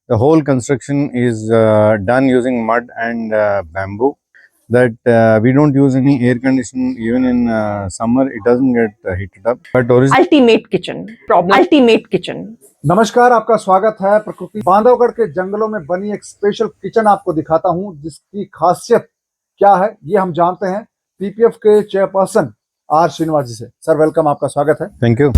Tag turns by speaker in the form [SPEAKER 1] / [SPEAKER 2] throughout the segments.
[SPEAKER 1] The whole construction is done using mud and bamboo. That we don't use any air conditioning even in summer. It doesn't get heated up. But
[SPEAKER 2] Ultimate kitchen. Ultimate kitchen.
[SPEAKER 3] नमस्कार, आपका स्वागत है प्रकृति बांधवगढ़ के जंगलों में बनी एक स्पेशल किचन आपको दिखाता हूं, जिसकी खासियत क्या है ये हम जानते हैं पीपीएफ के चेयरपर्सन आर श्रीनिवास जी से। सर वेलकम, आपका स्वागत है।
[SPEAKER 1] Thank you.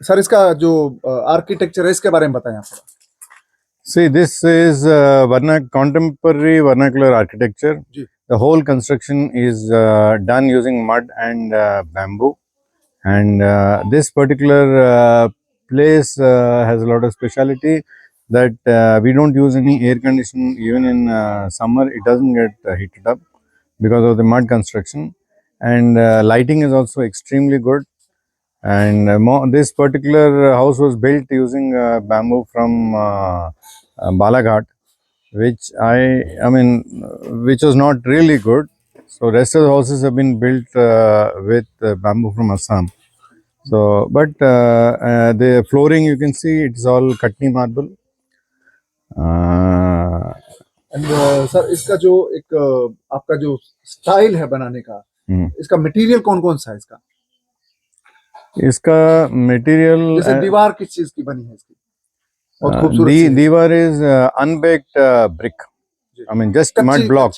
[SPEAKER 3] सर इसका जो आर्किटेक्चर है इसके बारे में बताएं आप थोड़ा।
[SPEAKER 1] See, this is contemporary vernacular architecture. The whole construction is done using mud and bamboo. And this particular place has a lot of speciality that we don't use any air conditioning even in summer. It doesn't get heated up because of the mud construction. And lighting is also extremely good. And this particular house was built using bamboo from Balaghat, which which was not really good. So rest of the houses have been built with bamboo from Assam. So, but the flooring you can see it's all Katni marble.
[SPEAKER 3] And sir इसका जो एक आपका जो style है बनाने का, इसका material कौन कौन सा है इसका?
[SPEAKER 1] इसका मटेरियल
[SPEAKER 3] जैसे दीवार किस चीज की बनी है इसकी? बहुत खूबसूरत सी है।
[SPEAKER 1] दीवार is अनबेक्ड brick. I mean just mud block.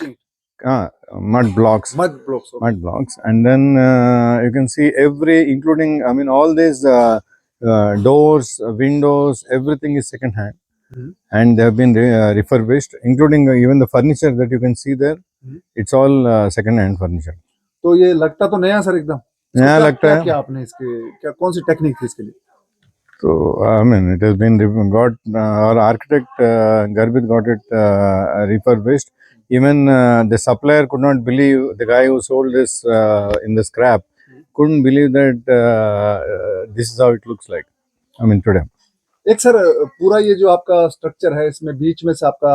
[SPEAKER 1] Mud blocks.
[SPEAKER 3] Mud blocks. Okay.
[SPEAKER 1] Mud blocks, and then you can see including all these doors, windows, everything is second hand, and they have been refurbished, including even the furniture that you can see there. It's all second hand furniture.
[SPEAKER 3] तो ये लगता तो नया sir एकदम
[SPEAKER 1] नया लगता है।
[SPEAKER 3] क्या आपने इसके क्या कौन सी टेक्निक थी इसके लिए?
[SPEAKER 1] So it has been got our architect Garbit got it refurbished. Even the supplier could not believe, the guy who sold this in the scrap couldn't believe that this is how it looks like. Today.
[SPEAKER 3] एक sir पूरा ये जो आपका structure है, इसमें बीच में से आपका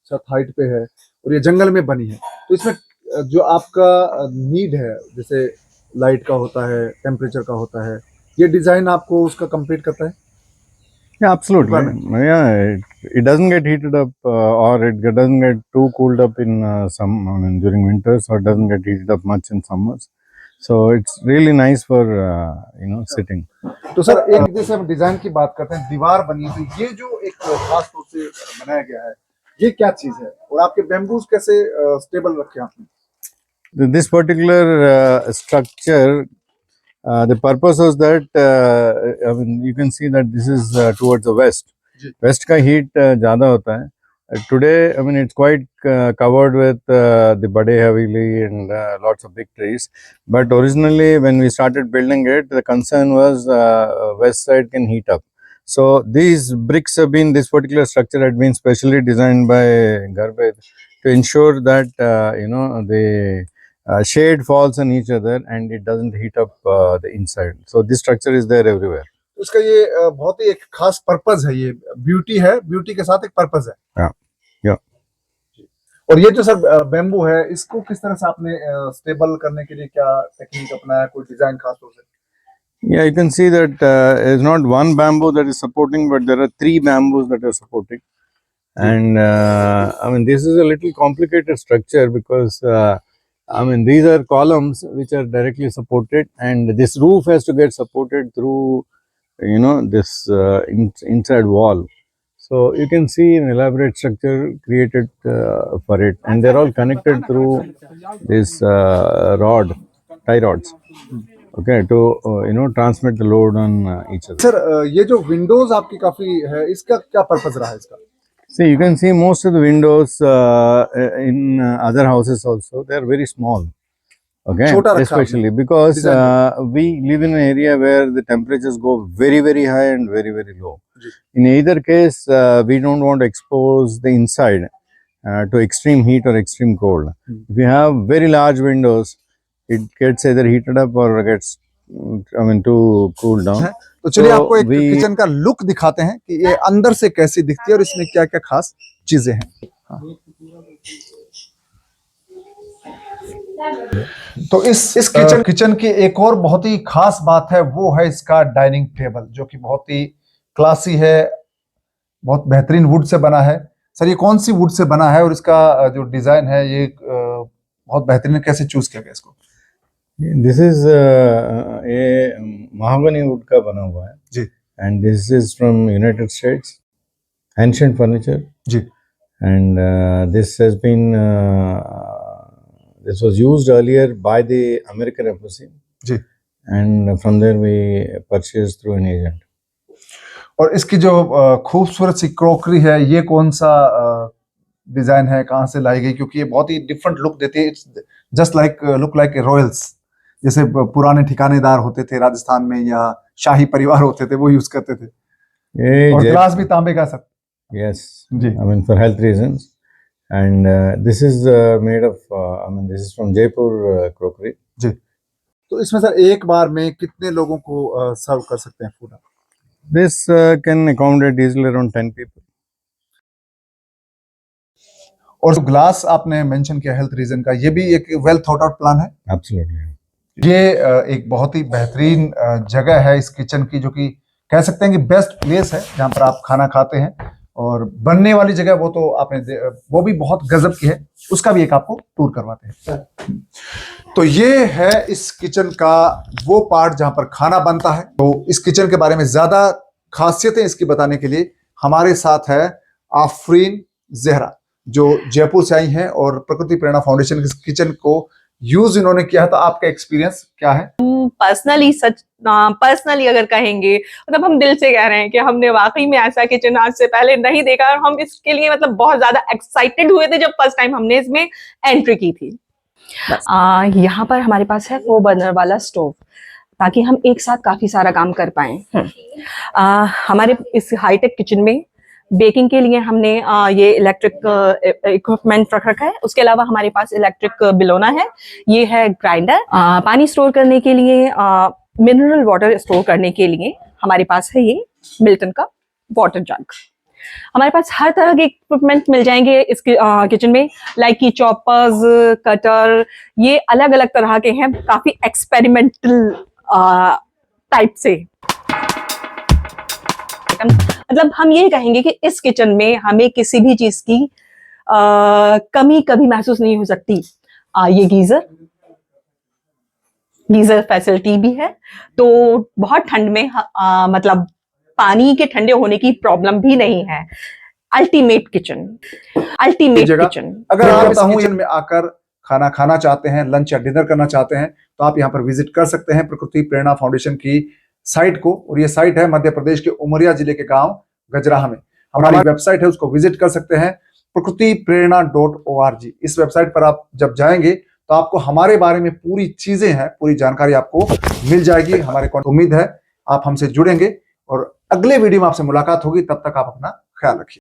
[SPEAKER 3] छत हाइट पे है और ये जंगल में बनी है, तो इसमें जो आपका नीड है, जैसे लाइट का होता है, टेम्परेचर का होता है, ये डिजाइन आपको उसका कंप्लीट करता है?
[SPEAKER 1] Yeah, absolutely. Yeah, it doesn't get heated up or it doesn't get too cooled up in during winters, or it doesn't get heated up much in summers. So it's really nice for sitting.
[SPEAKER 3] तो sir एक जैसे हम design की बात करते हैं, दीवार बनी है, तो ये जो एक खास तौर से बनाया गया है, ये क्या चीज है और आपके बैम्बूज कैसे स्टेबल रखे आपने?
[SPEAKER 1] This particular structure, the purpose was that you can see that this is towards the west. West का heat ज़्यादा होता है. Today, it's quite covered with the Bade Haveli and lots of big trees. But originally, when we started building it, the concern was west side can heat up. So these bricks have been, this particular structure had been specially designed by Garbet to ensure that the shade falls on each other and it doesn't heat up the inside. So this structure is there everywhere.
[SPEAKER 3] उसका ये बहुत ही एक खास purpose है, ये beauty है, beauty के साथ एक पर्पस है।
[SPEAKER 1] या
[SPEAKER 3] और ये जो सर बैम्बू है, इसको किस तरह से आपने स्टेबल करने के लिए क्या टेक्निक अपनाया, कोई डिजाइन खास तौर से?
[SPEAKER 1] Yeah, you can see that it's not one bamboo that is supporting, but there are 3 bamboos that are supporting. And this is a little complicated structure because these are columns which are directly supported, and this roof has to get supported through this inside wall. So you can see an elaborate structure created for it, and they're all connected through this tie rods. Okay, to transmit the load on each other.
[SPEAKER 3] Sir ये जो Windows आपकी काफी है, इसका क्या purpose रहा है इसका?
[SPEAKER 1] See, you can see most of the windows in other houses also, they are very small. Okay, especially because we live in an area where the temperatures go very, very high and very, very low. In either case, we don't want to expose the inside to extreme heat or extreme cold. If you have very large windows, it gets either heated up or gets too cooled down.
[SPEAKER 3] तो चलिए आपको एक kitchen का look दिखाते हैं कि ये अंदर से कैसी दिखती है और इसमें क्या क्या खास चीजें हैं। तो इस किचन की एक और बहुत ही खास बात है, वो है इसका डाइनिंग टेबल, जो कि बहुत ही क्लासी है, बहुत बेहतरीन वुड से बना है। सर, ये कौन सी वुड से बना है और इसका जो डिजाइन है ये बहुत बेहतरीन है, कैसे चूज किया गया इसको?
[SPEAKER 1] दिस इज ये महागनी वुड का बना हुआ है
[SPEAKER 3] जी।
[SPEAKER 1] And this is from United States, ancient furniture
[SPEAKER 3] जी।
[SPEAKER 1] and this has been this was used earlier by the American Embassy.
[SPEAKER 3] जी।
[SPEAKER 1] And from there we purchased through an agent.
[SPEAKER 3] और इसकी जो खूबसूरत सी क्रॉकरी है, ये कौन सा डिजाइन है, कहाँ से लाई गई? क्योंकि ये बहुत ही डिफरेंट लुक देती है। It's just like look like a Royals, जैसे पुराने ठिकानेदार होते थे राजस्थान में या शाही परिवार होते थे, वो यूज करते थे।
[SPEAKER 1] ये
[SPEAKER 3] और ग्लास भी तांबे का सर?
[SPEAKER 1] Yes.
[SPEAKER 3] जी।
[SPEAKER 1] I mean for health reasons. And this is made of I mean this is from Jaipur crockery.
[SPEAKER 3] जी। तो इसमें सर एक बार में कितने लोगों को सर्व कर सकते हैं food?
[SPEAKER 1] This can accommodate easily around 10 people.
[SPEAKER 3] और जो ग्लास आपने मेंशन किया हेल्थ रीजन का, ये भी एक वेल थॉट आउट प्लान है।
[SPEAKER 1] Absolutely.
[SPEAKER 3] ये एक बहुत ही बेहतरीन जगह है इस किचन की, जो कि कह सकते हैं कि बेस्ट प्लेस है जहां पर आप खाना खाते हैं। और बनने वाली जगह वो तो वो भी बहुत गजब की है, उसका भी एक आपको टूर करवाते हैं। तो ये है इस किचन का वो पार्ट जहां पर खाना बनता है। तो इस किचन के बारे में ज्यादा खासियतें इसकी बताने के लिए हमारे साथ है आफरीन जहरा, जो जयपुर से आई हैं और प्रकृति प्रेरणा फाउंडेशन के किचन को यूज इन्होंने किया है। तो आपका एक्सपीरियंस क्या है?
[SPEAKER 2] पर्सनली अगर कहेंगे, मतलब हम दिल से कह रहे हैं कि हमने वाकई में ऐसा किचन आज से पहले नहीं देखा, और हम इसके लिए मतलब बहुत ज्यादा एक्साइटेड हुए थे जब फर्स्ट टाइम हमने इसमें एंट्री की थी। यहाँ पर हमारे पास है 4 बर्नर वाला स्टोव, ताकि हम एक साथ काफी सारा काम कर पाए। हमारे इस हाईटेक किचन में बेकिंग के लिए हमने ये इलेक्ट्रिक इक्विपमेंट रख रखा है। उसके अलावा हमारे पास इलेक्ट्रिक बिलोना है, ये है ग्राइंडर। पानी स्टोर करने के लिए, मिनरल वाटर स्टोर करने के लिए हमारे पास है ये मिल्टन का वाटर जग। हमारे पास हर तरह के इक्विपमेंट मिल जाएंगे इस किचन में, लाइक की चॉपर्स, कटर, ये अलग अलग तरह के हैं, काफी एक्सपेरिमेंटल टाइप से। मतलब हम ये कहेंगे कि इस किचन में हमें किसी भी चीज की कमी कभी महसूस नहीं हो सकती। ये गीजर फैसिलिटी भी है, तो बहुत ठंड में मतलब पानी के ठंडे होने की प्रॉब्लम भी नहीं है। Ultimate kitchen.
[SPEAKER 3] अगर आप इस किचन में आकर खाना खाना चाहते हैं, लंच या डिनर करना चाहते हैं, तो आप यहाँ पर विजिट कर सकते हैं प्रकृति प्रेरणा फाउंडेशन की साइट को। और ये साइट है मध्य प्रदेश के उमरिया जिले के गांव गजराह में। हमारी वेबसाइट है, उसको विजिट कर सकते हैं, prakritiprerana.org। इस वेबसाइट पर आप जब जाएंगे तो आपको हमारे बारे में पूरी चीजें हैं, पूरी जानकारी आपको मिल जाएगी। हमारे को उम्मीद है आप हमसे जुड़ेंगे और अगले वीडियो में आपसे मुलाकात होगी। तब तक आप अपना ख्याल रखिए।